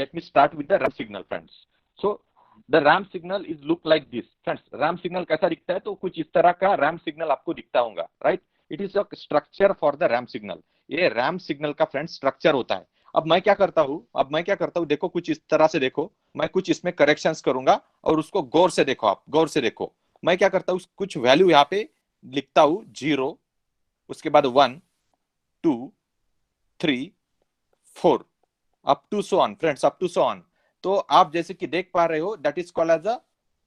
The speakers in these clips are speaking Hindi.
let me start with the ramp signal, friends. So the ramp signal is look like this, friends. ramp signal कैसा दिखता है? तो कुछ इस तरह का ramp signal आपको दिखता होगा, right? It is a structure for the ramp signal. ये ramp signal का फ्रेंड्स स्ट्रक्चर होता है. अब मैं क्या करता हूँ, देखो कुछ इस तरह से देखो, मैं कुछ इसमें करेक्शंस करूंगा और उसको गौर से देखो, आप गौर से देखो. मैं क्या करता हूँ, कुछ वैल्यू यहाँ पे लिखता हूँ, 0, उसके बाद 1, 2, 3, 4, up to so on friends, up to so on. तो आप जैसे कि देख पा रहे हो, that is called as a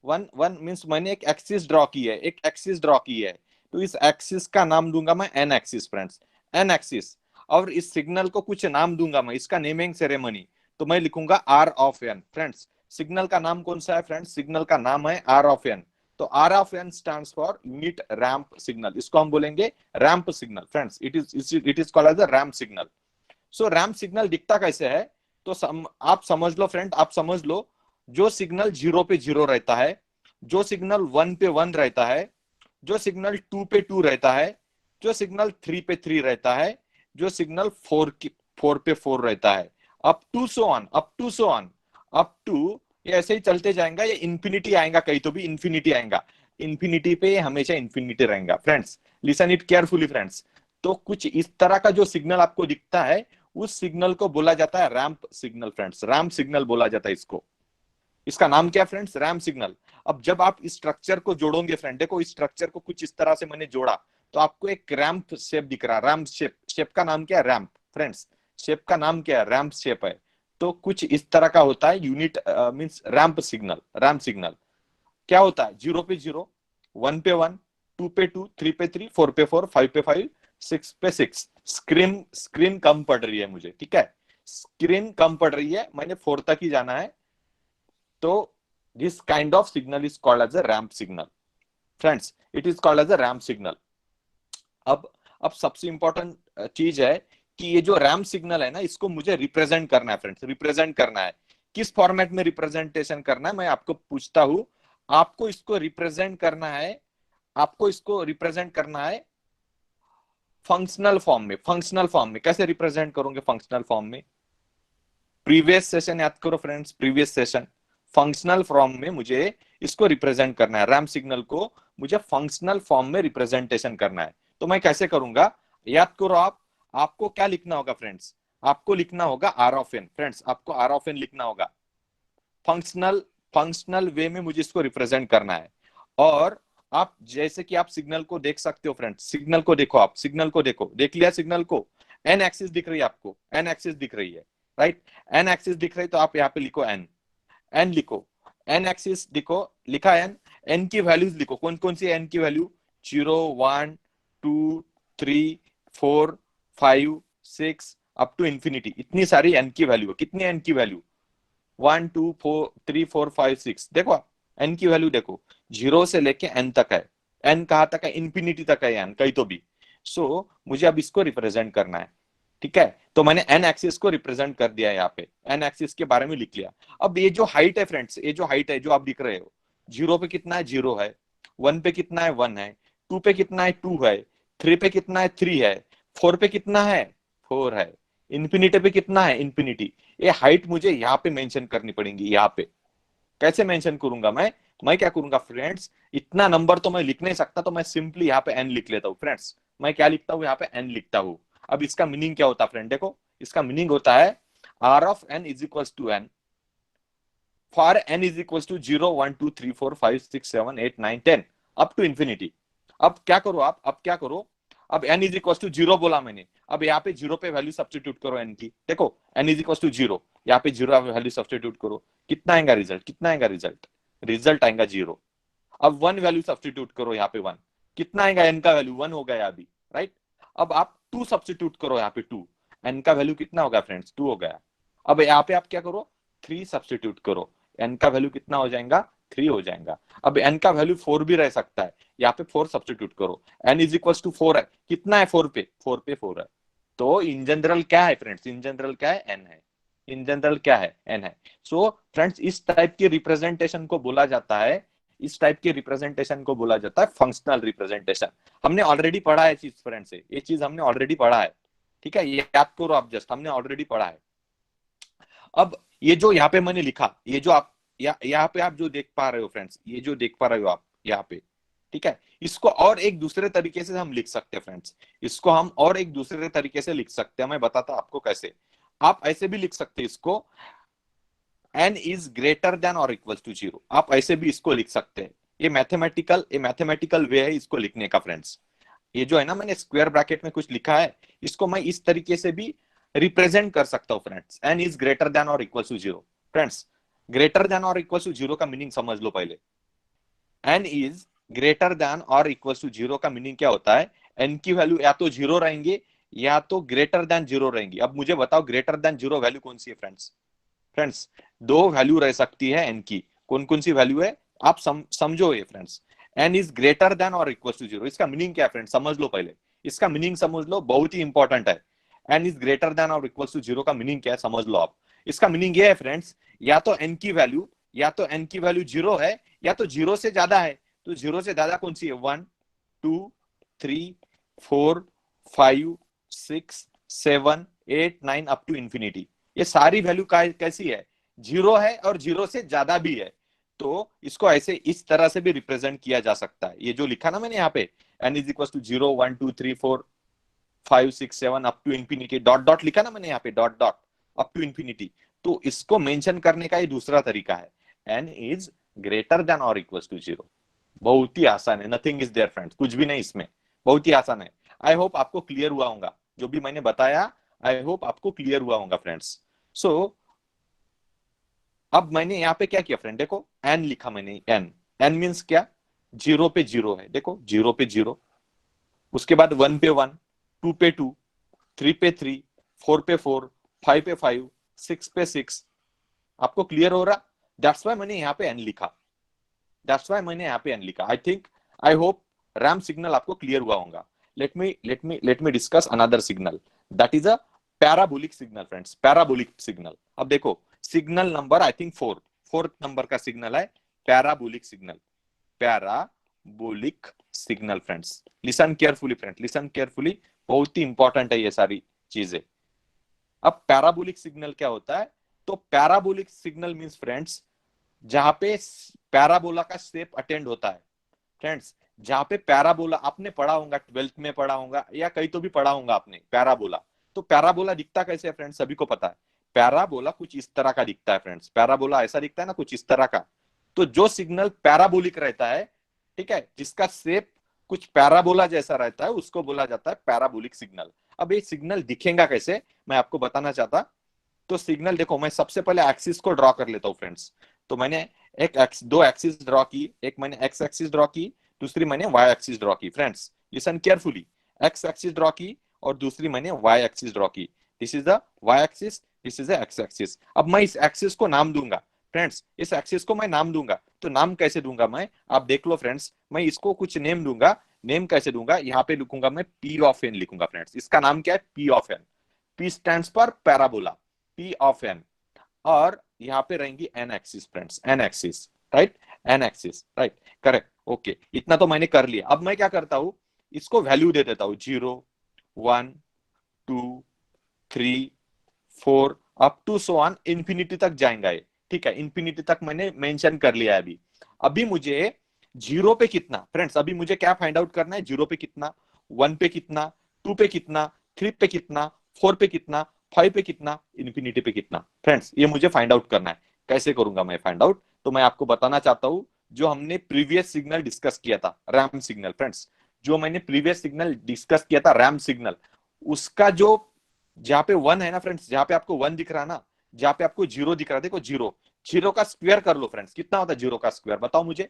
one means मैंने एक एक्सिस ड्रॉ की है, तो इस एक्सिस का नाम दूंगा मैं N axis, friends, N axis. और इस सिग्नल को कुछ नाम दूंगा मैं, इसका नेमिंग सेरेमनी, तो मैं लिखूंगा R of N. Friends, signal का नाम कौन सा है? फ्रेंड्स, सिग्नल का नाम है आर ऑफ एन. तो R of N stands for unit ramp signal, इसको हम बोलेंगे ramp signal. Friends, it is called as a ramp signal. So ramp signal दिखता कैसे है? तो आप समझ लो फ्रेंड, आप समझ लो, जो सिग्नल 0 पे 0 रहता है, जो सिग्नल 1 पे 1 रहता है, जो सिग्नल 2 पे 2 रहता है, जो सिग्नल 3 पे 3 रहता है, जो सिग्नल 4 पे 4 रहता है, up to so on, up to, ये ऐसे ही चलते जाएगा. ये इंफिनिटी आएगा, कहीं तो भी इंफिनिटी आएगा. इंफिनिटी पे हमेशा इंफिनिटी रहेगा. Friends, listen it carefully friends. तो कुछ इस तरह का जो सिग्नल आपको दिखता है, उस सिग्नल को बोला जाता है ramp signal. Friends, ramp signal बोला जाता है इसको. इसका नाम क्या फ्रेंड्स? Ramp signal. अब जब आप इस स्ट्रक्चर को जोड़ोगे फ्रेंड, देखो इस स्ट्रक्चर को कुछ इस तरह से मैंने जोड़ा, तो आपको एक रैंप शेप दिख रहा है. रैंप शेप, शेप का नाम क्या है? रैंप. फ्रेंड्स, शेप का नाम क्या है? रैंप शेप है. तो कुछ इस तरह का होता है unit means ramp signal. Ramp signal क्या होता है? 0 पे 0, 1 पे 1, 2 पे 2, 3 पे 3, 4 पे 4, 5 पे 5, 6 पे 6. स्क्रीन कम पड़ रही है मुझे, ठीक है, स्क्रीन कम पड़ रही है, मैंने 4 तक ही जाना है. तो this kind of signal is called as a ramp signal. Friends, it is called as a ramp signal. अब सबसे इंपॉर्टेंट चीज है कि ये जो रैंप सिग्नल है ना, इसको मुझे रिप्रेजेंट करना है फ्रेंड्स, रिप्रेजेंट करना है. किस फॉर्मेट में रिप्रेजेंटेशन करना है, मैं आपको पूछता हूं. आपको इसको रिप्रेजेंट करना है, आपको इसको रिप्रेजेंट करना है फंक्शनल फॉर्म में. फंक्शनल फॉर्म में कैसे रिप्रेजेंट करोगे? फंक्शनल फॉर्म में, प्रीवियस सेशन याद करो friends, previous session. Functional form में मुझे इसको रिप्रेजेंट करना है, रैंप सिग्नल को मुझे फंक्शनल फॉर्म में रिप्रेजेंटेशन करना है. तो मैं कैसे करूंगा? याद करो आप, आपको क्या लिखना होगा फ्रेंड्स? आपको लिखना होगा आर ऑफ एन. फ्रेंड्स, आपको आर ऑफ एन लिखना होगा. फंक्शनल वे में मुझे इसको रिप्रेजेंट करना है. और आप जैसे कि आप सिग्नल को देख सकते हो फ्रेंड्स, सिग्नल को देखो, आप सिग्नल को देखो, देख लिया सिग्नल को? एन एक्सिस दिख रही है आपको, एन एक्सिस दिख रही है, राइट? एन एक्सिस दिख रही है, तो आप यहाँ पे लिखो एन, एन लिखो, एन एक्सिस लिखो, लिखा एन. एन की वैल्यूज लिखो, कौन कौन सी एन की वैल्यू? 0, 1, 2, 3, 4, 5, 6 up to infinity. इतनी सारी एन की वैल्यू है. कितनी एन की वैल्यू? 1, 2, 4, 3, 4, 5, 6. देखो एन की वैल्यू देखो, 0 से लेके एन तक है. एन कहां तक है? इंफिनिटी तक है एन, कहीं तो भी. सो मुझे अब इसको रिप्रेजेंट करना है, ठीक है. तो मैंने एन एक्सिस को रिप्रेजेंट कर दिया है, यहाँ पे एन एक्सिस के बारे में लिख लिया. अब ये जो हाइट है फ्रेंड्स, ये जो हाइट है जो आप दिख रहे हो, 0 पे कितना है? 0 है. 1 पे कितना है? 1 है. 2 पे कितना है? 2 है. 3 पे कितना है? 3 है. 4 पे कितना है? 4 है. इंफिनिटी पे कितना है? इंफिनिटी. ये हाइट मुझे यहाँ पे मेंशन करनी पड़ेगी. यहाँ पे कैसे मेंशन करूंगा मैं क्या करूंगा फ्रेंड्स, इतना नंबर तो मैं लिख नहीं सकता, तो मैं सिंपली यहाँ पे एन लिख लेता हूँ. फ्रेंड्स, मैं क्या लिखता हूँ? यहाँ पे एन लिखता हूँ. अब इसका मीनिंग क्या होता है फ्रेंड? देखो, इसका मीनिंग होता है R of N is equal to N for N is equal to 0, 1, 2, 3, 4, 5, 6, 7, 8, 9, 10 up to infinity. अब क्या करो आप, अब क्या करो, अब एन इज इक्वल टू 0 बोला मैंने. अब यहाँ पे 0 पे वैल्यू सब्स्टिट्यूट करो एन की. देखो एन इज इक्वल टू 0, यहाँ पे 0 वैल्यू सब्स्टिट्यूट करो. कितना आएगा रिजल्ट? कितना आएगा रिजल्ट? रिजल्ट आएगा 0. अब 1 वैल्यू सब्स्टिट्यूट करो यहाँ पे 1. कितना आएगा? एन का वैल्यू 1 हो गया अभी, राइट? अब आप 2 सब्स्टिट्यूट करो यहाँ पे 2. एन का वैल्यू कितना होगा फ्रेंड्स? 2 हो गया. अब यहाँ पे आप क्या करो? 3 सब्स्टिट्यूट करो. एन का वैल्यू कितना हो जाएगा? 3 हो जाएगा. अब एन का वैल्यू 4 भी रह सकता है. यहाँ पे 4 सब्स्टिट्यूट करो. एन इज इक्वल टू 4 है. कितना है 4 पे? 4 पे 4 है. तो इन जनरल क्या है फ्रेंड्स? इन जनरल क्या है? एन है. इन जनरल क्या है? एन है. सो फ्रेंड्स, इस टाइप की रिप्रेजेंटेशन को बोला जाता है, इस टाइप के रिप्रेजेंटेशन को बोला जाता है फंक्शनल रिप्रेजेंटेशन. हमने ऑलरेडी पढ़ा है चीज फ्रेंड्स, ये चीज हमने ऑलरेडी पढ़ा है, ठीक है. ये याद करो आप, जस्ट हमने ऑलरेडी पढ़ा है. अब ये जो यहाँ पे मैंने लिखा, ये जो आप यहाँ पे आप जो देख पा रहे हो फ्रेंड्स, ये जो देख पा रहे हो आप यहाँ पे, ठीक है, इसको और एक दूसरे तरीके से हम लिख सकते हैं फ्रेंड्स, इसको हम और एक दूसरे तरीके से लिख सकते हैं। मैं बताता हूं आपको कैसे। आप ऐसे भी लिख सकते हैं इसको, n इज ग्रेटर देन और इक्वल टू 0। आप ऐसे भी इसको लिख सकते हैं। ये मैथमेटिकल वे है इसको लिखने का फ्रेंड्स। ये जो है ना, मैंने स्क्वायर ब्रैकेट में कुछ लिखा है, इसको मैं इस तरीके से भी रिप्रेजेंट कर सकता हूं friends. n is greater than और equal to 0। Friends, greater than और इक्वल टू 0 का मीनिंग समझ लो पहले। n इज ग्रेटर देन और इक्वल टू 0 का मीनिंग क्या होता है? n की वैल्यू या तो 0 रहेंगे या तो ग्रेटर देन 0 रहेंगी। अब मुझे बताओ ग्रेटर देन 0 वैल्यू कौन सी है फ्रेंड्स? फ्रेंड्स, दो वैल्यू रह सकती है n की। कौन कौन सी वैल्यू है आप समझो ये friends. n is greater than और इक्वल टू 0, इसका मीनिंग क्या है फ्रेंड्स? समझ लो पहले, इसका मीनिंग समझ लो, बहुत ही इंपॉर्टेंट है। n इज ग्रेटर देन और इक्वल टू 0 का मीनिंग क्या है समझ लो आप। इसका मीनिंग ये है फ्रेंड्स, या तो n की वैल्यू, या तो n की वैल्यू 0 है, या तो 0 से ज्यादा है। तो 0 से ज्यादा कौन सी है? 1 2 3 4 5 6 7 8 9 अप टू इंफिनिटी। ये सारी वैल्यू कैसी है? 0 है और 0 से ज्यादा भी है। तो इसको ऐसे इस तरह से भी रिप्रेजेंट किया जा सकता है। ये जो लिखा ना मैंने यहाँ पे, n is equal to 0 1 2 3 4 5 6 7 up to infinity, dot dot लिखा ना मैंने यहाँ पे, dot dot up to infinity. तो इसको मेंशन करने का ये दूसरा तरीका है, n इज ग्रेटर देन और इक्वल टू 0। बहुत ही आसान है, नथिंग इज देयर फ्रेंड्स, कुछ भी नहीं इसमें, बहुत ही आसान है। आई होप आपको क्लियर हुआ होगा जो भी मैंने बताया, आई होप आपको क्लियर हुआ होगा फ्रेंड्स। सो अब मैंने यहाँ पे क्या किया फ्रेंड, देखो n लिखा मैंने, n मीन्स क्या? 0 पे 0 है, देखो 0 पे 0, उसके बाद 1 पे 1, 2 पे 2, 3 पे 3, 4 पे 4, 5 पे 5, 6 पे 6। आपको क्लियर हो रहा? दैट्स वाई मैंने यहाँ पे n लिखा, दैट्स वाई मैंने यहाँ पे n लिखा। I think, I hope RAM signal आपको क्लियर हुआ होगा। Let me discuss another signal, that is a parabolic signal friends, parabolic signal. अब देखो signal number I think fourth number का सिग्नल है parabolic signal, parabolic signal friends. Listen carefully friends, listen carefully, बहुत ही इंपॉर्टेंट है ये सारी चीजें। अब पैराबोलिक सिग्नल क्या होता है? तो पैराबोलिक सिग्नल मींस फ्रेंड्स, जहां पे पैराबोला का शेप अटेंड होता है फ्रेंड्स, जहां पे पैराबोला आपने पढ़ा होगा, 12th में पढ़ा होगा या कहीं तो भी पढ़ा होगा आपने पैराबोला। तो पैराबोला दिखता कैसे है फ्रेंड्स? सभी को पता है पैराबोला कुछ इस तरह का दिखता है फ्रेंड्स, पैराबोला ऐसा दिखता है ना, कुछ इस तरह का। तो जो सिग्नल पैराबोलिक रहता है, ठीक है, जिसका शेप कुछ पैराबोला जैसा रहता है, उसको बोला जाता है पैराबोलिक सिग्नल। अब ये सिग्नल दिखेगा कैसे, मैं आपको बताना चाहता। तो सिग्नल देखो, मैं सबसे पहले एक्सिस को ड्रॉ कर लेता हूँ फ्रेंड्स। तो मैंने दो एक्सिस ड्रॉ की, एक मैंने एक्स एक्सिस ड्रॉ की, दूसरी मैंने वाई एक्सिस ड्रॉ की। Friends listen carefully, X axis draw की और दूसरी मैंने वाई एक्सिस ड्रॉ की। This is the Y axis, this is the X axis. अब मैं इस एक्सिस को नाम दूंगा फ्रेंड्स, इस एक्सिस को मैं नाम दूंगा। तो नाम कैसे दूंगा मैं, आप देख लो फ्रेंड्स, मैं इसको कुछ नेम दूंगा। नेम कैसे दूंगा? यहाँ पे लिखूंगा मैं पी ऑफ एन लिखूंगा फ्रेंड्स। इसका नाम क्या है? P of N. P stands for parabola, P of N. और यहाँ पे रहेंगी N axis friends, N axis, right, N axis, right, correct, okay. इतना तो मैंने कर लिया। अब मैं क्या करता हूं, इसको वैल्यू दे देता हूं, 0 1 2 3 4 up to so on infinity तक जाएंगा ये, ठीक है। इंफिनिटी तक मैंने मेंशन कर लिया है अभी। अभी मुझे 0 पे कितना फ्रेंड्स, अभी मुझे क्या फाइंड आउट करना है? 0 पे कितना, 1 पे कितना, 2 पे कितना, 3 पे कितना, 4 पे कितना, 5 पे कितना, इंफिनिटी पे कितना। फ्रेंड्स ये मुझे फाइंड आउट करना है। कैसे करूंगा मैं फाइंड आउट? तो मैं आपको बताना चाहता हूं, जो हमने प्रीवियस सिग्नल डिस्कस किया था, रैम सिग्नल फ्रेंड्स, जो मैंने प्रीवियस सिग्नल डिस्कस किया था रैम सिग्नल, उसका जो जहां पे 1 है ना फ्रेंड्स, जहां पे आपको 1 दिख रहा है ना, जहां पे आपको 0 दिख रहा है, देखो 0, 0 का स्क्वायर कर लो फ्रेंड्स। कितना होता है 0 का स्क्वायर? बताओ मुझे।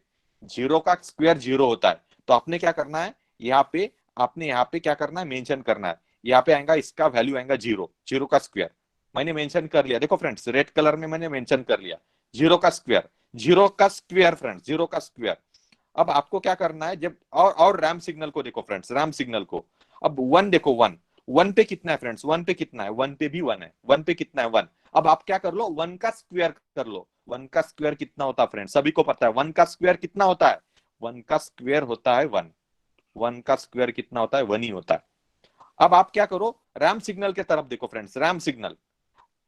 0 का स्क्वायर 0 होता है। तो आपने क्या करना है यहाँ पे, आपने यहाँ पे क्या करना है, मेंशन करना है। यहाँ पे आएगा, इसका वैल्यू आएगा 0, 0 का स्क्वायर मैंने मेंशन कर लिया। देखो फ्रेंड्स, रेड कलर में मैंने मेंशन कर लिया 0 का स्क्वायर, 0 का स्क्वायर फ्रेंड्स, 0 का स्क्वायर। अब आपको क्या करना है, जब और रैम सिग्नल को देखो फ्रेंड्स, रैम सिग्नल को। अब 1 देखो, 1, 1 पे कितना है फ्रेंड्स? 1 पे कितना है? 1 पे भी 1 है। 1 पे कितना है? 1। अब आप क्या कर लो, 1 का स्क्वायर कर लो। 1 का स्क्वायर कितना होता है फ्रेंड्स? सभी को पता है 1 का स्क्वायर कितना होता है? 1 का स्क्वायर होता है 1। 1 का स्क्वायर कितना होता है? 1 ही होता है। अब आप क्या करो, रैम सिग्नल के तरफ देखो फ्रेंड्स, रैम सिग्नल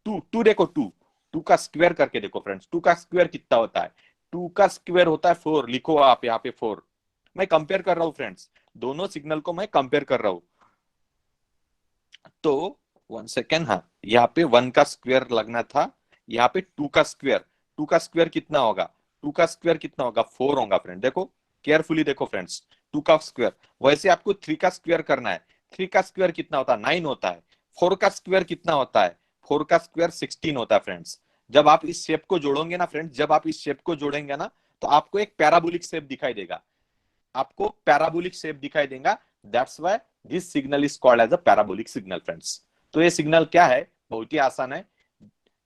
2, 2 देखो, 2, टू का स्क्वायर करके देखो फ्रेंड्स, टू का स्क्वायर कितना होता है? टू का स्क्वायर होता है 4, लिखो आप यहाँ पे 4। मैं कंपेयर कर रहा हूँ फ्रेंड्स, दोनों सिग्नल को मैं कंपेयर कर रहा हूँ। तो 1 सेकेंड, हाँ यहाँ पे 1 का स्क्वायर लगना था, यहाँ पे 2 का स्क्वायर। 2 का स्क्वायर कितना होगा? 2 का स्क्वायर कितना होगा? 4 होगा फ्रेंड। देखो केयरफुली देखो फ्रेंड्स, 2 का स्क्वायर। वैसे आपको 3 का स्क्वायर करना है। 3 का स्क्वायर कितना होता है? 9 होता है। 4 का स्क्वायर कितना होता है? 4 का स्क्वायर 16 होता है फ्रेंड्स। जब आप इस शेप को जोड़ोगे ना फ्रेंड्स, जब आप इस शेप को जोड़ेंगे ना, तो आपको एक पैराबोलिक शेप दिखाई देगा, आपको पैराबोलिक शेप दिखाई देगा। That's why this signal is called as a parabolic signal friends. तो ये सिग्नल क्या है? बहुत ही आसान है,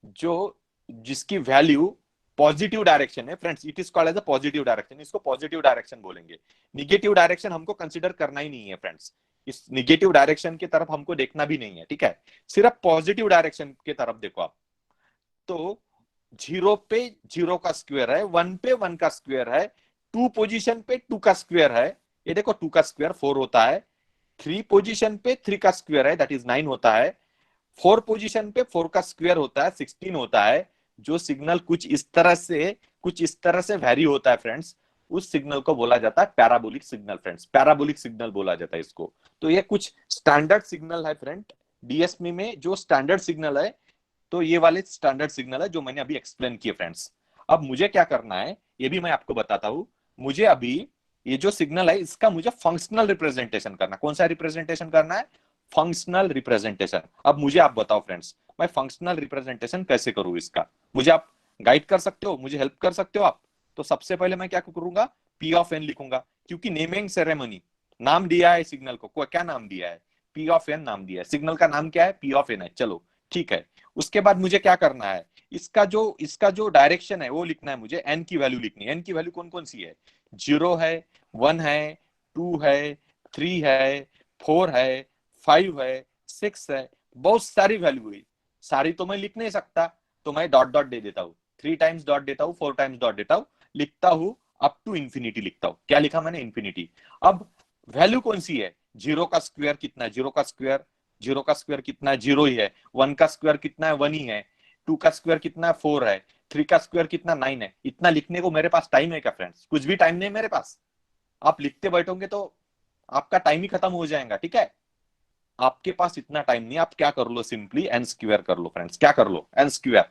जो जिसकी वैल्यू पॉजिटिव डायरेक्शन है friends, it is called as a positive direction. इसको पॉजिटिव डायरेक्शन बोलेंगे। निगेटिव डायरेक्शन हमको कंसीडर करना ही नहीं है फ्रेंड्स, इस निगेटिव डायरेक्शन की तरफ हमको देखना भी नहीं है, ठीक है? सिर्फ पॉजिटिव डायरेक्शन की तरफ देखो आप। तो 0 पे 0 का स्क्वायर है, 1 पे 1 का स्क्वायर है, 2 पोजीशन पे 2 का स्क्वायर है। ये देखो 2 का स्क्वायर 4 होता है। 3 पोजीशन पे 3 का स्क्वायर है, दैट इज 9 होता है। 4 पोजीशन पे 4 का स्क्वायर होता है, 16 होता है। जो सिग्नल कुछ इस तरह से वैरी होता है फ्रेंड्स, उस सिग्नल को बोला जाता है parabolic signal friends. Parabolic signal बोला जाता है इसको। तो ये कुछ स्टैंडर्ड सिग्नल है फ्रेंड, डीएसपी में जो स्टैंडर्ड सिग्नल है, तो ये वाले स्टैंडर्ड सिग्नल है जो मैंने अभी एक्सप्लेन किए फ्रेंड्स। अब मुझे क्या करना है ये भी मैं आपको बताता हूं। मुझे अभी ये जो सिग्नल है इसका मुझे फंक्शनल रिप्रेजेंटेशन करना। कौन सा रिप्रेजेंटेशन करना है? Functional representation. अब मुझे आप बताओ फ्रेंड्स, मैं फंक्शनल रिप्रेजेंटेशन कैसे करूं इसका? मुझे आप गाइड कर सकते हो, मुझे हेल्प कर सकते हो आप? तो सबसे पहले मैं क्या करूंगा? पी ऑफ एन लिखूंगा, क्योंकि नेमिंग सेरेमनी, नाम दिया है सिग्नल को, क्या नाम दिया है? पी ऑफ एन नाम दिया है। सिग्नल का नाम क्या है? पी ऑफ एन है। चलो ठीक है। उसके बाद मुझे क्या करना है? इसका जो डायरेक्शन है वो लिखना है मुझे। एन की वैल्यू लिखनी है। एन की वैल्यू कौन कौन सी है? 0 है, 1 है, 2 है, 3 है, 4 है, 5 है, 6 है, बहुत सारी वैल्यू है। सारी तो मैं लिख नहीं सकता, तो मैं डॉट डॉट दे देता हूँ। 3 टाइम्स डॉट देता हूँ, 4 टाइम्स डॉट देता हूँ, लिखता हूँ अप टू इंफिनिटी लिखता हूँ। क्या लिखा मैंने? इंफिनिटी। अब वैल्यू कौन सी है? 0 का स्क्वायर कितना है? 0 का स्क्वायर, 0 का स्क्वायर कितना है? 0 ही है। 1 का स्क्वायर कितना है? 1 ही है। 2 का स्क्वायर कितना है? 4 है। 3 का स्क्वायर कितना? 9 है। इतना लिखने को मेरे पास टाइम है क्या फ्रेंड्स? कुछ भी टाइम नहीं मेरे पास। आप लिखते बैठोगे तो आपका टाइम ही खत्म हो जाएगा, ठीक है? आपके पास इतना टाइम नहीं। आप क्या कर लो? सिंपली एन स्क्वायर कर लो फ्रेंड्स। क्या कर लो? N square.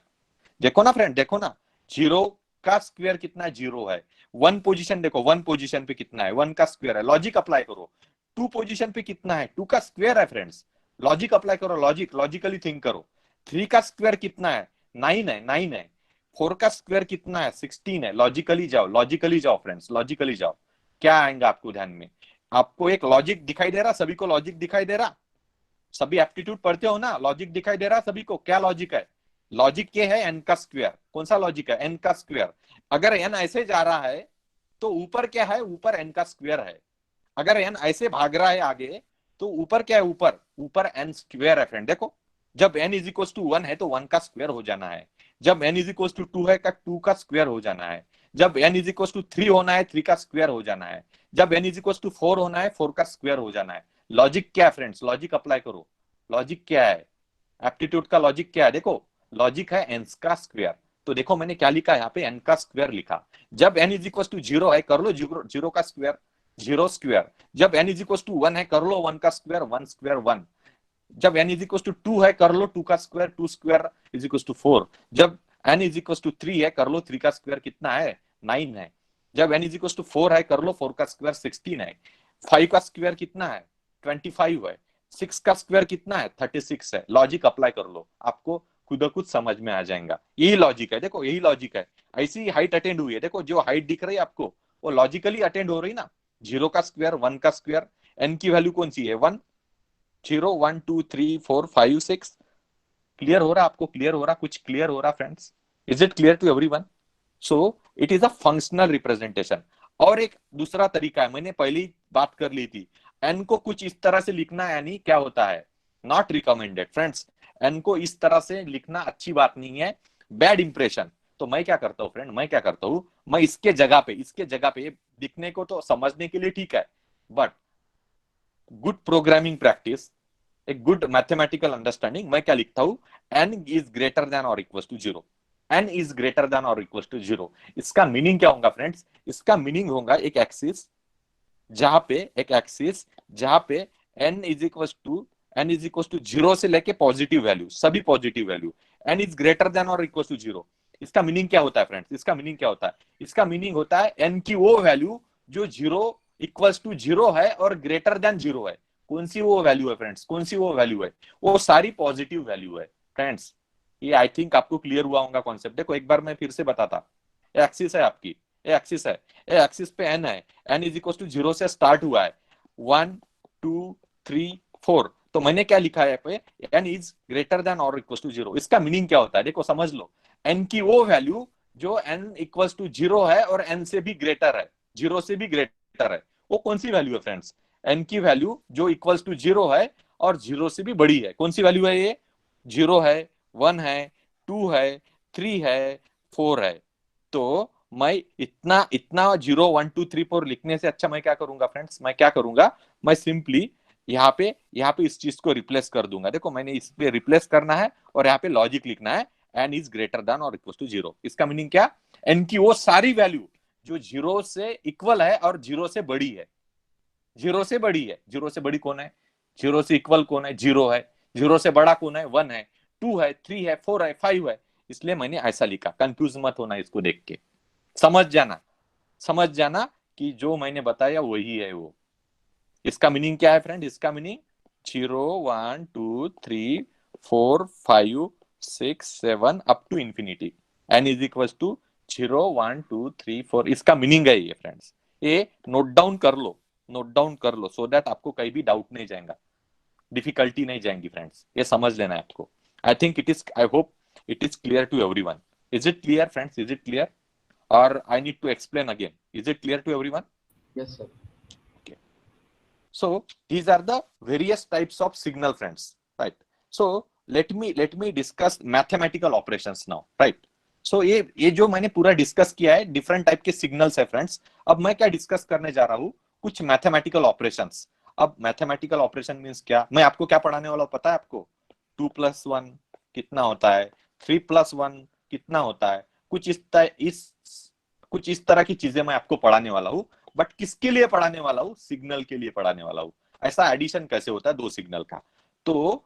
देखो ना फ्रेंड, देखो ना, 0 का स्क्वायर कितना है? 0 है। 1 पोजीशन देखो, 1 पोजीशन पे कितना है? 1 का स्क्वायर है। लॉजिक अप्लाई करो। 2 पोजीशन पे कितना है? 2 का स्क्वायर है फ्रेंड्स। लॉजिक अप्लाई करो, लॉजिकली थिंक करो। 3 का स्क्वायर कितना है? 9 है, 9 है। 4 का स्क्वायर कितना है? 16 है। लॉजिकली जाओ, लॉजिकली जाओ फ्रेंड्स, लॉजिकली जाओ। क्या आएगा आपको ध्यान में? आपको एक लॉजिक दिखाई दे रहा? सभी को लॉजिक दिखाई दे रहा? सभी एप्टीट्यूड पढ़ते हो ना? लॉजिक दिखाई दे रहा सभी को? क्या लॉजिक है? लॉजिक ये है एन का स्क्वायर। कौन सा लॉजिक है? एन का स्क्वायर। अगर एन ऐसे जा रहा है तो ऊपर क्या है? ऊपर एन का स्क्वायर है। अगर एन ऐसे भाग रहा है आगे, तो ऊपर क्या है? ऊपर ऊपर एन स्क्वायर है फ्रेंड। देखो, जब एन इज इक्वल टू 1 है तो 1 का स्क्वायर हो जाना है। जब एन इज इक्वल टू 2 है का 2 का स्क्वायर हो जाना है। जब एन इज इक्वल टू 3 होना है, 3 का स्क्वायर हो जाना है। जब एन इज इक्वल टू 4 होना है, 4 का स्क्वायर हो जाना है। लॉजिक क्या है फ्रेंड्स? लॉजिक अप्लाई करो। लॉजिक क्या है? एप्टीट्यूड का लॉजिक क्या है? देखो, लॉजिक है एन का स्क्वायर। तो देखो मैंने क्या लिखा यहाँ पे? एन का स्क्वायर लिखा। जब एन इज इक्वल टू 0 है, कर लो 0 का स्क्वायर, 0 स्क्वायर। जब एन इज इक्वल टू 1 है, कर लो 1 का स्क्वायर, 1 स्क्वायर 1। जब एन इज इक्वल टू 2 है, कर लो 2 का square, 2 square is equal to 4। जब एन इज इक्वल टू 3 है, कर लो 3 का स्क्वायर कितना है? 9 है। जब एन इज इक्वल टू 4 है, कर लो 4 का स्क्वायर 16 है। 5 का स्क्वायर कितना है? 25 है। 6 का स्क्वायर कितना है? 36 है। लॉजिक अप्लाई कर लो, आपको खुद खुद समझ में आ जाएगा। यही लॉजिक है, देखो यही लॉजिक है। ऐसी हाइट अटेंड हुई है, देखो जो हाइट दिख रही है आपको, वो लॉजिकली अटेंड हो रही ना। 0 का स्क्वायर, 1 का स्क्वायर। एन की वैल्यू कौन सी है? 1। 0 1 2 3 4 5 6। क्लियर हो रहा आपको? क्लियर हो रहा? कुछ क्लियर हो रहा friends? Is it clear to everyone? So it is a functional representation. और एक दूसरा तरीका है, मैंने पहले ही बात कर ली थी। एन को कुछ इस तरह से लिखना है, यानी क्या होता है? Not recommended friends. एन को इस तरह से लिखना अच्छी बात नहीं है, बैड इंप्रेशन। तो मैं क्या करता हूँ फ्रेंड, मैं क्या करता हूँ, मैं इसके जगह पे लिखने को तो समझने के लिए ठीक है, बट गुड प्रोग्रामिंग प्रैक्टिस, एक गुड मैथमेटिकल अंडरस्टैंडिंग, मैं क्या लिखता हूं? एन इज ग्रेटर देन और equal to 0। n is greater than और इक्वल टू 0। इसका मीनिंग क्या होगा फ्रेंड्स? इसका मीनिंग होगा एक एक्सिस जहां पे n इज इक्वल टू 0 से लेके पॉजिटिव वैल्यू, सभी positive value, n is greater than और इक्वल टू 0। इसका मीनिंग क्या होता है फ्रेंड्स? इसका मीनिंग क्या होता है? इसका मीनिंग होता है n की वो वैल्यू जो 0 इक्वल्स टू 0 है और ग्रेटर देन 0 है। कौन सी वो वैल्यू है फ्रेंड्स? कौन सी वो वैल्यू है? वो सारी पॉजिटिव वैल्यू है फ्रेंड्स। ये आई थिंक आपको क्लियर हुआ होगा कॉन्सेप्ट। देखो एक बार मैं फिर से बताता। एक्सिस है आपकी, एक्सिस है, एक्सिस पे n है, n इज इक्वल टू 0 से स्टार्ट हुआ है, 1 2 3 4। तो मैंने क्या लिखा है पे? n इज ग्रेटर देन और इक्वल टू 0। इसका मीनिंग क्या होता है? देखो समझ लो, n की वो वैल्यू जो n इक्वल टू 0 है और n से भी ग्रेटर है, 0 से भी ग्रेटर है, वो कौन सी वैल्यू है फ्रेंड्स? n की वैल्यू जो इक्वल टू 0 है और 0 से भी बड़ी है। कौन सी वैल्यू है ये? 0 है, 1 है, 2 है, 3 है, 4 है। तो मैं इतना इतना 0 1 2 3 4 लिखने से अच्छा मैं क्या करूंगा फ्रेंड्स? मैं क्या करूंगा? मैं सिंपली यहाँ पे इस चीज को रिप्लेस कर दूंगा। देखो मैंने इस पे रिप्लेस करना है और यहाँ पे लॉजिक लिखना है, n इज ग्रेटर देन और इक्वल टू 0। इसका मीनिंग क्या? n की वो सारी वैल्यू जो 0 से इक्वल है और 0 से बड़ी है, 0 से बड़ी है। 0 से बड़ी कौन है? 0 से इक्वल कौन है? 0 है। 0 से बड़ा कौन है? 1 है, 2 है, 3 है, 4 है, 5 है। इसलिए मैंने ऐसा लिखा। कंफ्यूज मत होना इसको देख के, समझ जाना, समझ जाना कि जो मैंने बताया वही है वो। इसका मीनिंग क्या है फ्रेंड? इसका meaning 0 1 2 3 4 5 6 7 up to infinity, n is equal to 0 1 2 3 4। इसका मीनिंग है ये फ्रेंड्स। ये नोट डाउन कर लो, नोट डाउन कर लो, सो दैट आपको कहीं भी डाउट नहीं जाएगा, डिफिकल्टी नहीं जाएंगी फ्रेंड्स। ये समझ लेना है आपको। I think it is, I hope it is clear to everyone. Is it clear friends? Is it clear or I need to explain again? Is it clear to everyone? Yes, sir. Okay. So these are the various types of signal, friends. Right. So let me discuss mathematical operations now. Right. So ये जो मैंने पूरा डिस्कस किया है डिफरेंट टाइप के सिग्नल्स है फ्रेंड्स। अब मैं क्या डिस्कस करने जा रहा हूँ? कुछ मैथमेटिकल ऑपरेशंस। अब मैथमेटिकल ऑपरेशन मींस क्या? मैं आपको क्या पढ़ाने वाला हूँ पता है आपको? 2+1 कितना होता है, 3+1 कितना होता है, कुछ इस तरह की चीजें मैं आपको पढ़ाने वाला हूँ। बट किसके लिए पढ़ाने वाला हूँ? सिग्नल के लिए पढ़ाने वाला हूँ। ऐसा एडिशन कैसे होता है दो सिग्नल का। तो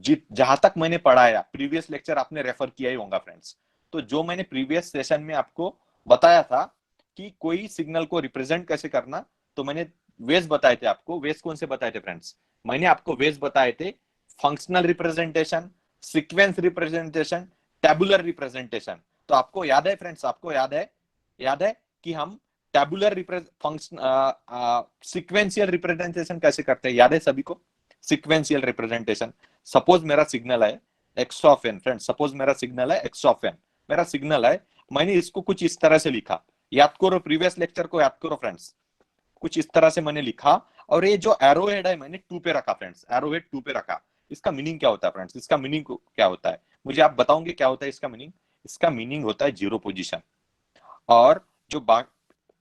जहां तक मैंने पढ़ाया, प्रीवियस लेक्चर आपने रेफर किया ही होगा फ्रेंड्स। तो जो मैंने प्रीवियस सेशन में आपको बताया था कि कोई सिग्नल को रिप्रेजेंट कैसे करना, तो मैंने वेज बताए थे आपको। वेज कौन से बताए थे फ्रेंड्स? मैंने आपको वेज बताए थे functional representation, sequence representation, tabular representation. तो आपको याद है फ्रेंड्स? आपको याद है कि हम टेबुलर फंक्शन सीक्वेंशियल रिप्रेजेंटेशन कैसे करते हैं? याद है सभी को? सीक्वेंशियल रिप्रेजेंटेशन, सपोज मेरा सिग्नल है x of n friend, suppose मेरा सिग्नल है एक्स ऑफ एन, मेरा सिग्नल है, मैंने इसको कुछ इस तरह से लिखा। याद करो प्रीवियस लेक्चर को, याद करो फ्रेंड्स। कुछ इस तरह से मैंने लिखा और ये जो एरो हेड है मैंने 2 पे रखा फ्रेंड्स, एरो हेड 2 पे रखा। इसका मीनिंग क्या होता है फ्रेंड्स? इसका मीनिंग क्या होता है मुझे आप बताओगे क्या होता है इसका मीनिंग? इसका मीनिंग होता है 0 पोजीशन। और जो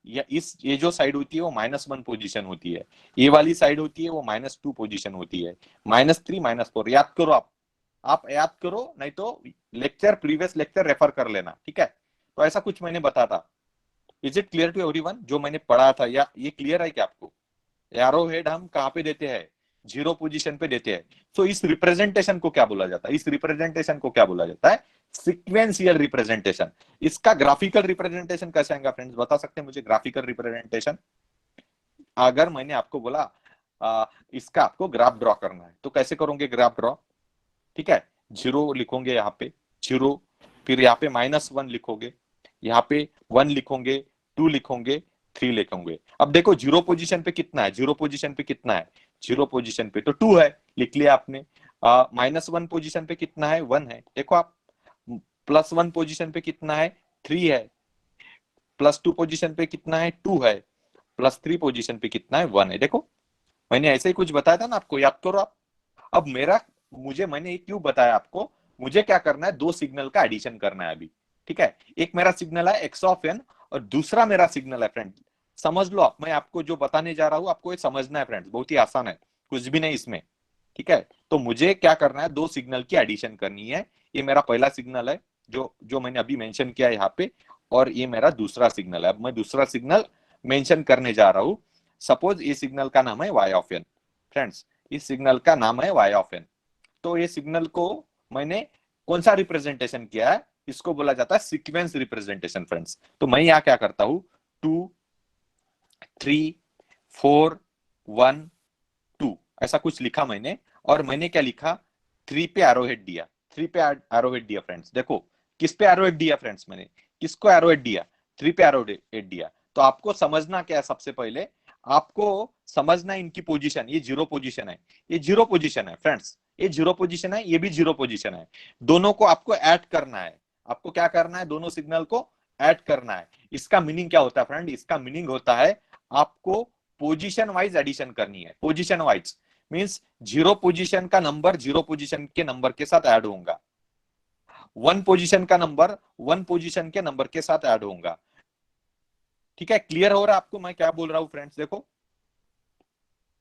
ये जो साइड होती है वो -1 पोजीशन होती है, ये वाली साइड होती है वो -2 पोजीशन होती है, -3 -4। याद करो आप याद करो, नहीं तो लेक्चर प्रीवियस लेक्चर रेफर कर लेना, ठीक है? तो ऐसा कुछ मैंने बताया था। Is it clear to everyone जो मैंने पढ़ा था? या ये क्लियर है क्या आपको? एरो हेड हम कहाँ पे देते हैं? 0 पोजीशन पे देते हैं। तो इस रिप्रेजेंटेशन को क्या बोला जाता है? इस रिप्रेजेंटेशन को क्या बोला जाता है? Sequential representation. इसका ग्राफिकल रिप्रेजेंटेशन कैसे आएगा फ्रेंड्स? बता सकते हैं मुझे ग्राफिकल रिप्रेजेंटेशन? अगर मैंने आपको बोला इसका आपको ग्राफ ड्रॉ करना है तो कैसे करोगे ग्राफ ड्रॉ? ठीक है, 0 लिखोगे यहाँ पे 0, फिर यहाँ पे -1 लिखोगे, यहाँ पे 1 लिखोगे, 2 लिखोगे, 3 लिखोगे। अब देखो 0 पोजीशन पे कितना है? 0 पोजीशन पे कितना है? 0 पोजीशन पे तो 2 है, लिख लिया आपने। -1 पोजीशन पे कितना है? 1 है। देखो आप, +1 पोजीशन पे कितना है? 3 है। +2 पोजीशन पे कितना है? 2 है। +3 पोजीशन पे कितना है? 1 है। देखो मैंने ऐसे ही कुछ बताया था ना आपको, याद करो आप। अब मैंने क्यों बताया आपको? मुझे क्या करना है? दो सिग्नल का एडिशन करना है अभी, ठीक है? एक मेरा सिग्नल है एक्स ऑफ एन और दूसरा मेरा सिग्नल है फ्रेंड, समझ लो आप। मैं आपको जो बताने जा रहा हूं आपको ये समझना है फ्रेंड्स, बहुत ही आसान है, कुछ भी नहीं इसमें, ठीक है? तो मुझे क्या करना है? दो सिग्नल की एडिशन करनी है। ये मेरा पहला सिग्नल है जो जो मैंने अभी मेंशन किया है यहाँ पे, और ये मेरा दूसरा सिग्नल है। अब मैं दूसरा सिग्नल मेंशन करने जा रहा हूं। सपोज ये सिग्नल का नाम है y ऑफ n। फ्रेंड्स, इस सिग्नल का नाम है y ऑफ n। तो ये सिग्नल को मैंने कौन सा रिप्रेजेंटेशन किया है, इसको बोला जाता है सीक्वेंस रिप्रेजेंटेशन फ्रेंड्स। तो मैं यहाँ क्या करता हूं, 2 3 4 1 2 ऐसा कुछ लिखा मैंने, और मैंने क्या लिखा, 3 पे एरोहेड दिया, 3 पे एरोहेड दिया फ्रेंड्स। देखो किस पे एरोहेड दिया फ्रेंड्स, मैंने किसको एरोहेड दिया, 3 पे एरोहेड दिया। तो आपको समझना क्या है, सबसे पहले आपको समझना इनकी पोजीशन, ये जीरो पोजीशन है, ये जीरो पोजीशन है फ्रेंड्स, ये जीरो पोजीशन है, ये भी जीरो पोजीशन है। दोनों को आपको ऐड करना है। आपको क्या करना है, दोनों सिग्नल को ऐड करना है। इसका मीनिंग क्या होता है फ्रेंड, इसका मीनिंग होता है आपको पोजीशन वाइज एडिशन करनी है। Position wise means zero position का नंबर जीरो पोजीशन के नंबर के साथ ऐड होगा, वन पोजीशन का नंबर वन पोजीशन के नंबर के साथ ऐड होगा। ठीक है, क्लियर हो रहा है आपको मैं क्या बोल रहा हूं फ्रेंड्स? देखो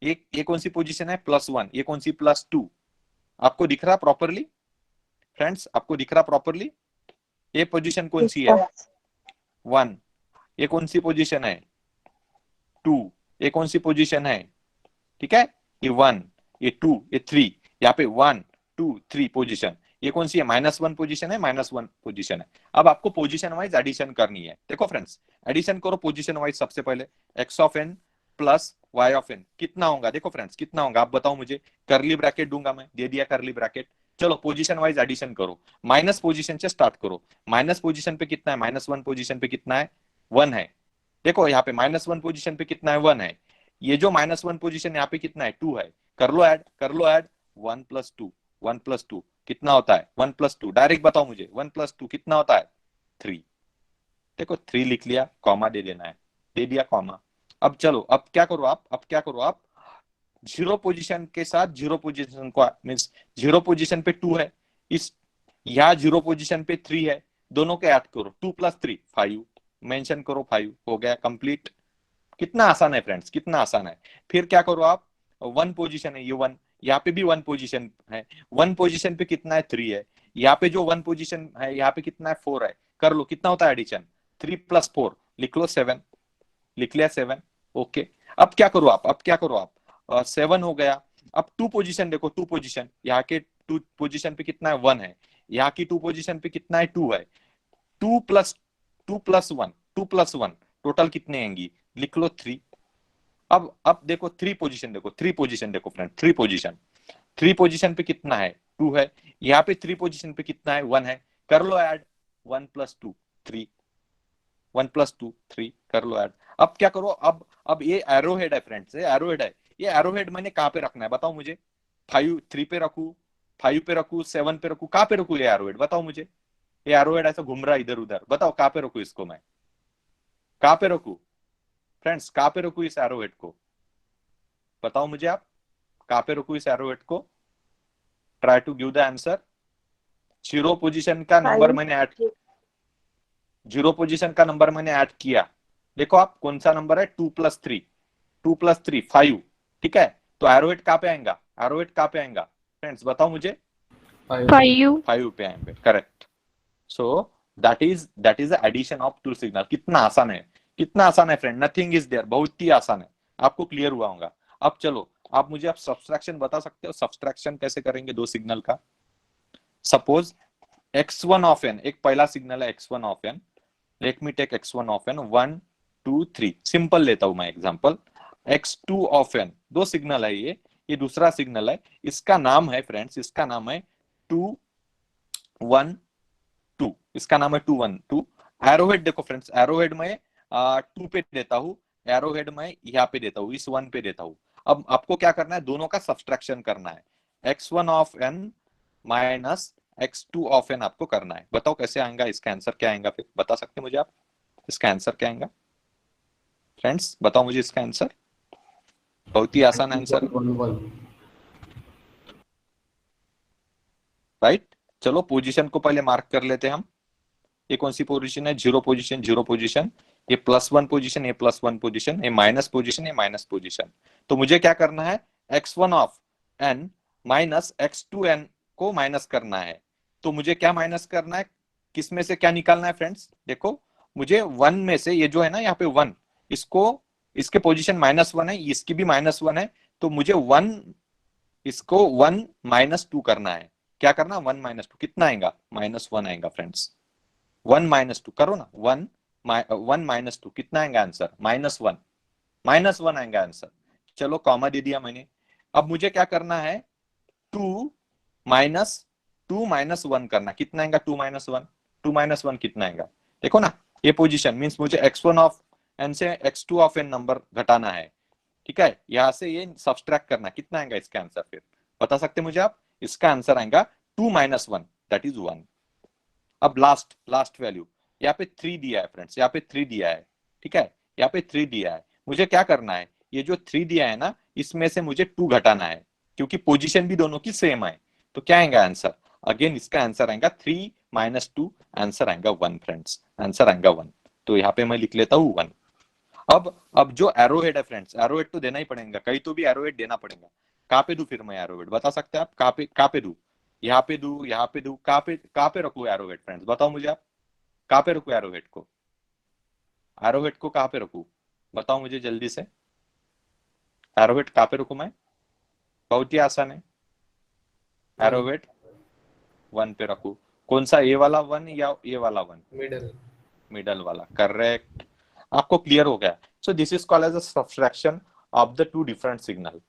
ये कौन सी पोजीशन है, +1, ये कौन सी +2, आपको दिख रहा प्रॉपरली फ्रेंड्स? आपको दिख रहा प्रॉपरली? ये पोजीशन कौन सी है, 1। ये कौन सी पोजीशन है, 2। ये कौन सी पोजीशन है, ठीक है, ये 1, ये 2, ये 3, यहाँ पे 1 2 3 पोजीशन। ये कौन सी है, -1 पोजीशन है, -1 पोजीशन है। अब आपको पोजीशन वाइज एडिशन करनी है। देखो फ्रेंड्स, एडिशन करो पोजीशन वाइज। सबसे पहले x of n plus y of n कितना होगा, देखो फ्रेंड्स कितना होगा आप बताओ मुझे। करली ब्रैकेट दूंगा मैं, दे दिया करली ब्रैकेट। चलो पोजीशन वाइज एडिशन करो, माइनस पोजीशन से स्टार्ट करो। माइनस पोजीशन पे कितना है, -1 पोजीशन पे कितना है, 1 है। देखो यहाँ पे -1 पोजीशन पे कितना है, 1 है। ये जो -1 पोजीशन यहाँ पे कितना है, 2 है। कर लो ऐड, कर लो ऐड। 1 + 2, 1 + 2 कितना होता है, 1 + 2, डायरेक्ट बताओ मुझे, 1 + 2 कितना होता है, 3। देखो 3 लिख लिया, कॉमा दे देना है, दे दिया कॉमा। अब चलो, अब क्या करो आप, अब क्या करो आप, जीरो पोजीशन के साथ जीरो पोजीशन को, मींस जीरो पोजीशन पे 2 है, इस यहाँ जीरो पोजीशन पे 3 है, दोनों के ऐड करो, 2 + 3 5, मेंशन करो 5, हो गया कंप्लीट। कितना आसान है फ्रेंड्स, कितना आसान है। फिर क्या करो आप, 1 पोजीशन है ये 1, यहाँ पे भी 1 पोजीशन है, 1 पोजीशन पे कितना है, 3 है। यहाँ पे जो 1 पोजीशन है यहाँ पे कितना है, 4 है। कर लो कितना होता है एडिशन, 3 + 4 लिख लो 7, लिख लिया 7। ओके, अब क्या करो आप, अब क्या करो आप, 7 हो गया। अब 2 पोजीशन देखो, 2 पोजीशन, यहाँ के 2 पोजीशन पे कितना है, 1 है। यहाँ की 2 पोजीशन पे कितना है, 2 है। 2 + 1 2 + 1 टोटल कितने आएंगी, लिख लो 3। अब देखो 3 पोजीशन देखो, 3 पोजीशन देखो फ्रेंड, 3 पोजीशन, 3 पोजीशन पे कितना है, 2 है। यहाँ पे 3 पोजीशन पे कितना है, 1 है। कर लो ऐड, 1 + 2 3, 1 + 2 3, कर लो ऐड। अब क्या करो, अब ये एरो हेड है फ्रेंड्स, ये एरो हेड है। ये एरो हेड मैंने कहाँ पे रखना है बताओ मुझे, 3 पे रखू, 5 पे रखू, 7 पे रखू, कहाँ पे रखू ये एरो हेड बताओ मुझे। ये एरो हेड ऐसा घूम रहा है इधर उधर, बताओ कहाँ पे रखू इसको, मैं कहाँ पे रखू फ्रेंड्स, कहाँ पे रखू इस एरो हेड को, बताओ मुझे आप, कहाँ पे रखू इस एरो हेड को, try to give the answer. Zero position का नंबर मैंने ऐड, जीरो पोजीशन का नंबर मैंने ऐड किया। देखो आप कौन सा नंबर है, 2 + 3, 2 + 3 5, ठीक है। तो एरोहेड कहाँ पे आएगा, एरोहेड कहाँ पे आएगा फ्रेंड्स बताओ मुझे, 5 पे आएंगे, correct. So that is the addition of two signal. कितना आसान है, कितना आसान है फ्रेंड, नथिंग इज देयर, बहुत ही आसान है। आपको क्लियर हुआ होगा। अब चलो, आप मुझे आप सब्सट्रैक्शन बता सकते हो, सब्सट्रैक्शन कैसे करेंगे दो सिग्नल का। सपोज x1 ऑफ n, एक पहला सिग्नल है x1 of n, let me take x1 of n, 1 2 3, simple लेता हूं मैं एग्जांपल। x2 ऑफ n, दो सिग्नल है ये दूसरा सिग्नल है, इसका नाम है फ्रेंड्स, इसका नाम है 2 1 2, इसका नाम है 2 1 2। एरोहेड देखो फ्रेंड्स, एरोहेड में 2 पे देता हूं, एरोहेड में यहाँ पे देता हूं, इस 1 पे देता हूं। अब आपको क्या करना है, दोनों का सब्सट्रैक्शन करना है, x1 of n minus x2 of n आपको करना है। बताओ कैसे आएगा, इसका आंसर क्या आएगा, फिर बता सकते मुझे आप, इसका आंसर क्या आएगा फ्रेंड्स, बताओ मुझे इसका आंसर। बहुत ही आसान आंसर, राइट। चलो पोजीशन को पहले मार्क कर लेते हैं हम। ये कौन सी पोजीशन है, जीरो पोजीशन, जीरो पोजीशन। ये +1 पोजीशन, ये +1 पोजीशन, ये माइनस पोजीशन, ये माइनस पोजीशन। तो मुझे क्या करना है, x1 of n minus x2 n को माइनस करना है। तो मुझे क्या माइनस करना है, किस में से क्या निकालना है फ्रेंड्स? देखो मुझे 1 में से, ये जो है ना यहाँ पे 1, इसको, इसके पोजीशन -1 है, इसकी भी -1 है, तो मुझे 1, इसको 1 -2 करना है। क्या करना? 1 -2 कितना आएगा? -1 आएगा फ्रेंड्स। 1 -2 करो ना, 1 -2 कितना आएगा आंसर? -1, -1 आएगा आंसर। चलो कॉमा दे दिया मैंने। अब मुझे क्या करना है? 2 माइनस 1 करना। कितना आएगा 2 - 1? 2 - 1 कितना आएगा? देखो ना, ये पोजीशन मींस मुझे x1 ऑफ n से x2 ऑफ n नंबर घटाना है। ठीक है, यहां से ये सब्सट्रैक्ट करना। कितना आएगा इसका आंसर? फिर बता सकते मुझे आप? इसका आंसर आएगा 2 - 1, दैट इज 1। अब लास्ट लास्ट वैल्यू यहाँ पे 3 दिया है फ्रेंड्स, यहाँ पे 3 दिया है। ठीक है, यहाँ पे 3 दिया है। मुझे क्या करना है? ये जो 3 दिया है ना, इसमें से मुझे 2 घटाना है, क्योंकि पोजीशन भी दोनों की सेम है। तो क्या आएगा आंसर? अगेन इसका आंसर आएगा 3 - 2, आंसर आएगा 1 फ्रेंड्स, आंसर आएगा 1। तो यहाँ पे मैं लिख लेता हूँ 1। अब जो एरोहेड है फ्रेंड्स, एरोहेड तो देना ही पड़ेगा, कहीं तो भी एरोहेड देना पड़ेगा। कहाँ पे दू फिर मैं एरोहेड? बता सकते हैं आप? कहाँ पे दू? यहाँ पे दू, यहाँ पे दू, कहाँ पे रखू एरोहेड फ्रेंड्स? बताओ मुझे आप, कहाँ पे रखू एरोहेड को? एरोहेड को कहाँ पे रखू? बताओ मुझे जल्दी से। एरोहेड कहाँ पे रखू मैं? बहुत ही आसान है। वन। एरोहेड 1 पे रखू। कौन सा? ए वाला 1 या ए वाला 1? मिडल। मिडल वाला, करेक्ट। आपको क्लियर हो गया? So this is called as a subtraction of the two different signal.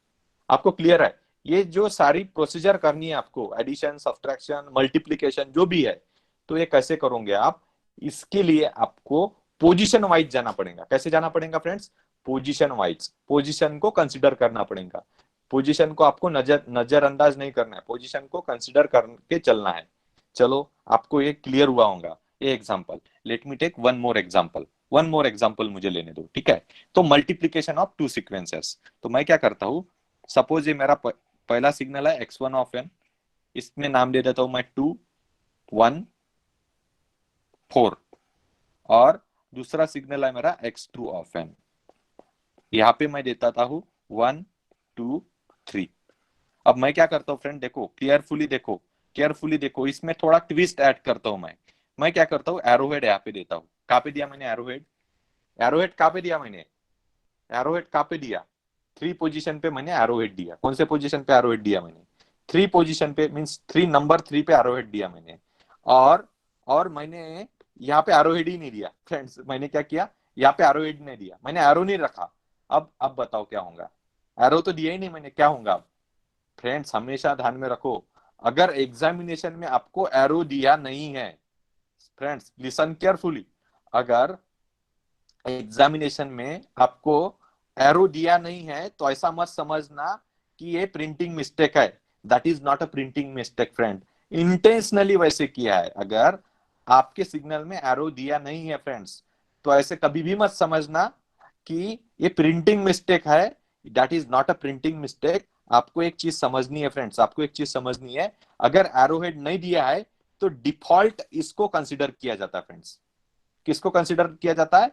आपको क्लियर है? ये जो सारी प्रोसीजर करनी है आपको, एडिशन, सब्ट्रैक्शन, मल्टीप्लीकेशन जो भी है, तो ये कैसे करोगे आप? इसके लिए आपको पोजीशन वाइज जाना पड़ेगा। कैसे जाना पड़ेगा फ्रेंड्स? पोजीशन वाइज, पोजीशन को कंसिडर करना पड़ेगा। पोजीशन को आपको नजरअंदाज नहीं करना है, पोजीशन को कंसिडर करके चलना है। चलो आपको ये क्लियर हुआ होगा। ये example, let me take one more example मुझे लेने दो। ठीक है, तो मल्टीप्लीकेशन ऑफ टू सीक्वेंसेस। तो मैं क्या करता हूं, सपोज ये मेरा पहला सिग्नल है x1 ऑफ n, इसमें नाम दे देता हूं मैं 2 1 4, और दूसरा सिग्नल है मेरा x2 ऑफ n, यहाँ पे मैं देता था हूं 1 2 3। अब मैं क्या करता हूँ फ्रेंड, देखो केयरफुली देखो, केयरफुली देखो, इसमें थोड़ा ट्विस्ट ऐड करता हूं मैं क्या करता हूँ, एरोहेड यहाँ पे देता हूँ। कहाँ पे दिया मैंने एरोहेड? एरोहेड कहाँ पे दिया मैंने? एरोहेड कहाँ पे दिया? 3 पोजीशन पे मैंने एरोहेड दिया। कौन से पोजीशन पे एरोहेड दिया मैंने? 3 पोजीशन पे, मींस 3 नंबर 3 पे एरोहेड दिया मैंने। और और मैंने यहाँ पे एरोहेड ही नहीं दिया फ्रेंड्स। मैंने क्या किया? यहाँ पे एरोहेड नहीं दिया, मैंने एरो नहीं रखा। अब बताओ क्या होगा? एरो तो दिया ही नहीं मैंने, क्या होगा अब? फ्रेंड्स हमेशा ध्यान में रखो, अगर एग्जामिनेशन में आपको एरो दिया नहीं है, फ्रेंड्स लिसन केयरफुली, अगर एग्जामिनेशन में आपको एरो दिया नहीं है तो ऐसा मत समझना कि ये प्रिंटिंग मिस्टेक है। That is not a printing mistake friend, intentionally वैसे किया है। अगर आपके सिग्नल में एरो दिया नहीं है फ्रेंड्स, तो ऐसे कभी भी मत समझना कि ये प्रिंटिंग मिस्टेक है। That is not a printing mistake. आपको एक चीज समझनी है फ्रेंड्स, आपको एक चीज समझनी है, अगर एरोहेड नहीं दिया है तो डिफॉल्ट इसको कंसिडर किया जाता है फ्रेंड्स। किसको कंसिडर किया जाता है?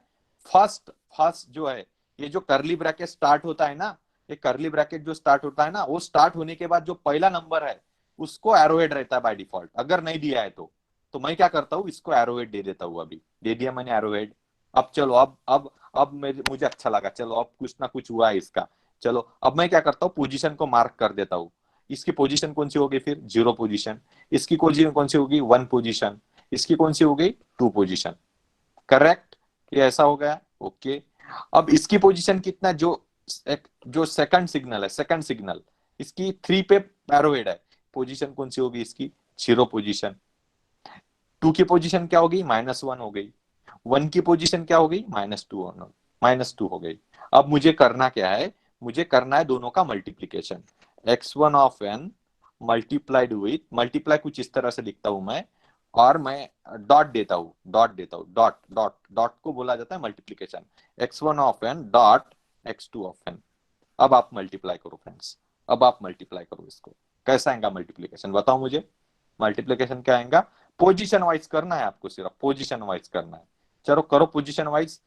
फर्स्ट फर्स्ट जो है, ये जो करली ब्रैकेट स्टार्ट होता है ना, ये करली ब्रैकेट जो स्टार्ट होता है ना, वो स्टार्ट होने के बाद जो पहला नंबर है उसको एरोहेड रहता है बाय डिफॉल्ट, अगर नहीं दिया है तो मैं क्या करता हूँ, इसको एरोहेड दे देता हूँ। अभी दे दिया मैंने एरोहेड। अब चलो, अब मुझे अच्छा लगा, चलो अब कुछ ना कुछ हुआ है इसका। चलो अब मैं क्या करता हूँ, पोजीशन को मार्क कर देता हूँ। इसकी पोजीशन कौन सी होगी फिर? 0 पोजीशन। इसकी कौन सी होगी? 1 पोजीशन। इसकी कौन सी हो गई? 2 पोजीशन। करेक्ट, ये ऐसा हो गया। ओके, अब इसकी पोजीशन कितना, जो सेकंड सिग्नल है, सेकंड सिग्नल, इसकी 3 पे पैरोहेड है, पोजीशन कौन सी होगी इसकी? 0 पोजीशन। 2 की पोजीशन क्या होगी? -1 हो गई। 1 की पोजीशन क्या हो गई? -2 हो गई। अब मुझे करना क्या है? मुझे करना है दोनों का multiplication. x1 of n multiplied with, multiply कुछ इस तरह से लिखता हूं मैं, और मैं डॉट देता हूं, डॉट डॉट डॉट को बोला जाता है multiplication. x1 of n dot x2 of n। अब आप मल्टीप्लाई करो फ्रेंड्स, अब आप मल्टीप्लाई करो इसको। कैसा आएगा मल्टीप्लीकेशन? बताओ मुझे। मल्टीप्लीकेशन क्या आएगा? पोजीशन वाइज करना है आपको, सिर्फ पोजीशन वाइज करना है। चलो करो पोजीशन वाइज।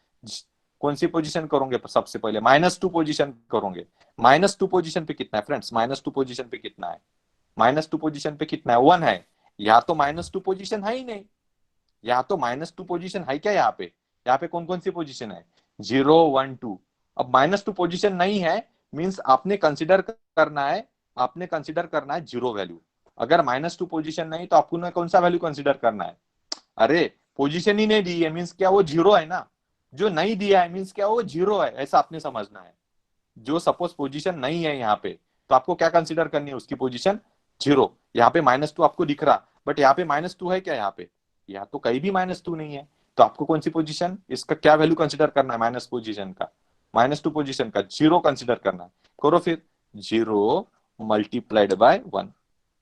कौन सी पोजीशन करोगे? सबसे पहले -2 पोजीशन करोगे। -2 पोजीशन पे कितना है फ्रेंड्स? -2 पोजीशन पे कितना है? -2 पोजीशन पे कितना है? 1 है। यहाँ तो -2 पोजीशन है ही नहीं, यहाँ तो -2 पोजीशन है क्या यहाँ पे? यहाँ पे कौन कौन सी पोजीशन है? 0 1 2। अब -2 पोजीशन नहीं है, मींस आपने कंसिडर करना है जीरो वैल्यू। अगर -2 पोजीशन नहीं तो आपको कौन सा वैल्यू कंसिडर करना है? अरे पोजीशन ही नहीं दी है, मींस क्या वो जीरो है ना। जो नहीं दिया है मींस क्या वो जीरो है, ऐसा आपने समझना है। जो सपोज पोजीशन नहीं है यहाँ पे, तो आपको क्या कंसिडर करनी है? उसकी पोजीशन जीरो। यहाँ पे -2 आपको दिख रहा, बट यहाँ पे -2 है क्या? यहाँ पे यहाँ तो कहीं भी -2 नहीं है। तो आपको कौन सी पोजीशन, इसका क्या वैल्यू कंसिडर करना है? माइनस पोजीशन का, -2 पोजीशन का जीरो कंसिडर करना है। करो फिर, 0 मल्टीप्लाइड बाय 1,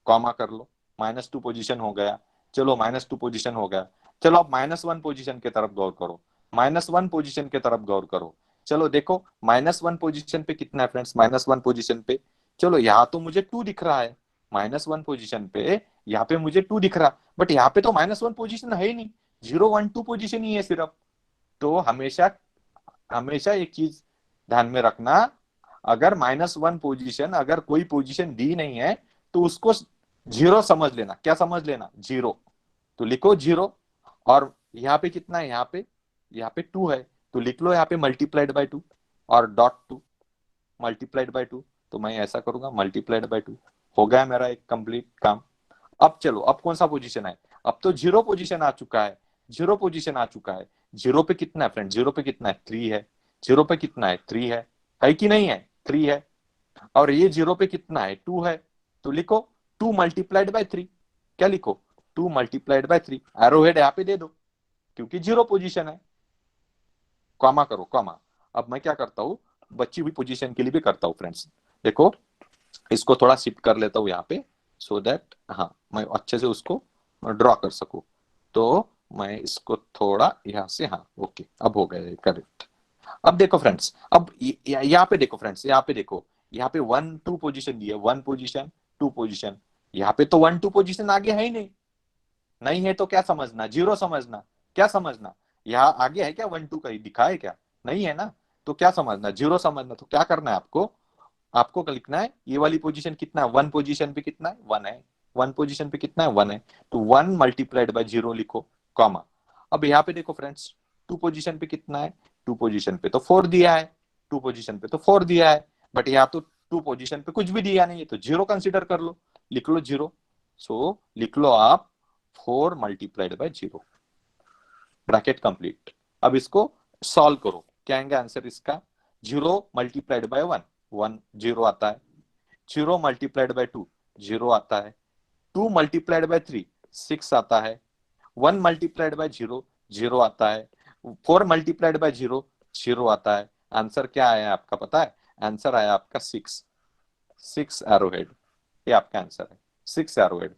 कॉमा कर लो। -2 पोजीशन हो गया। चलो -2 पोजीशन हो गया। चलो अब -1 पोजीशन की तरफ गौर करो। -1 पोजीशन की तरफ गौर करो। चलो देखो -1 पोजीशन पे कितना है फ्रेंड्स? -1 पोजीशन पे, चलो यहाँ तो मुझे 2 दिख रहा है। -1 पोजीशन पे यहाँ पे मुझे 2 दिख रहा, बट यहाँ पे तो -1 पोजीशन है ही नहीं, 0 1 2 पोजीशन ही है सिर्फ। तो हमेशा हमेशा एक चीज ध्यान में रखना, अगर -1 पोजीशन, अगर कोई पोजीशन दी नहीं है तो उसको जीरो समझ लेना। क्या समझ लेना? जीरो। तो लिखो जीरो। और यहाँ पे कितना है? यहाँ पे 2 है, तो लिख लो यहाँ पे मल्टीप्लाइड बाय 2 और डॉट 2 मल्टीप्लाइड बाय 2। तो मैं ऐसा करूंगा मल्टीप्लाइड बाय 2। हो गया मेरा एक कंप्लीट काम। अब चलो, अब कौन सा पोजीशन है? अब तो जीरो पोजीशन आ चुका है। जीरो पोजीशन आ चुका है। जीरो पे कितना है फ्रेंड? जीरो पे कितना है? 3 है। जीरो पे कितना है? 3 है कि नहीं है? 3 है। और ये जीरो पे कितना है? 2 है। तो लिखो 2 मल्टीप्लाइड बाय 3। क्या लिखो? 2 मल्टीप्लाइड बाय 3। एरो हेड यहाँ पे दे दो, क्योंकि जीरो पोजीशन है। कॉमा करो, कॉमा। अब मैं क्या करता हूँ, बची हुई पोजीशन के लिए भी करता हूँ फ्रेंड्स। देखो, इसको थोड़ा शिफ्ट कर लेता हूँ यहाँ पे, सो दैट हाँ मैं अच्छे से उसको ड्रॉ कर सकूं। तो मैं इसको थोड़ा यहाँ से, हाँ ओके, अब हो गया करेक्ट। अब देखो फ्रेंड्स, अब यहाँ पे देखो फ्रेंड्स, यहाँ पे देखो, यहाँ पे 1 2 पोजीशन दी है, 1 पोजीशन 2 पोजीशन। यहाँ पे तो 1 2 पोजीशन आगे है ही नहीं। नहीं है तो क्या समझना? जीरो समझना। क्या समझना? यहाँ आगे है क्या 1 2 कहीं दिखा है क्या? नहीं है ना। तो क्या समझना? जीरो समझना। तो क्या करना है आपको? आपको क्या लिखना है? ये वाली पोजीशन कितना है? 1 पोजीशन पे कितना है? 1 है। 1 पोजीशन पे कितना है? 1 है। तो 1 मल्टीप्लाइड बाय जीरो लिखो, कॉमा। अब यहाँ पे देखो फ्रेंड्स, 2 पोजीशन पे कितना है? 2 पोजीशन पे तो 4 दिया है। 2 पोजीशन पे तो 4 दिया है, बट यहाँ तो 2 पोजीशन पे कुछ भी दिया नहीं है, तो जीरो कंसिडर कर लो। लिख लो जीरो। सो लिख लो आप 4 multiplied by zero, bracket complete. अब इसको सॉल्व करो, क्या आएंगे आंसर इसका? 0 मल्टीप्लाइड बाय 1, 1 जीरो आता है। 0 मल्टीप्लाइड बाय 2 जीरो आता है। 2 मल्टीप्लाइड बाय 3 6 आता है। 1 मल्टीप्लाइड बाय जीरो जीरो आता है। 4 मल्टीप्लाइड बाय जीरो जीरो आता है। आंसर क्या आया आपका पता है? आंसर आया आपका 6, 6 एरो हेड। ये आपका आंसर है, 6 एरो हेड।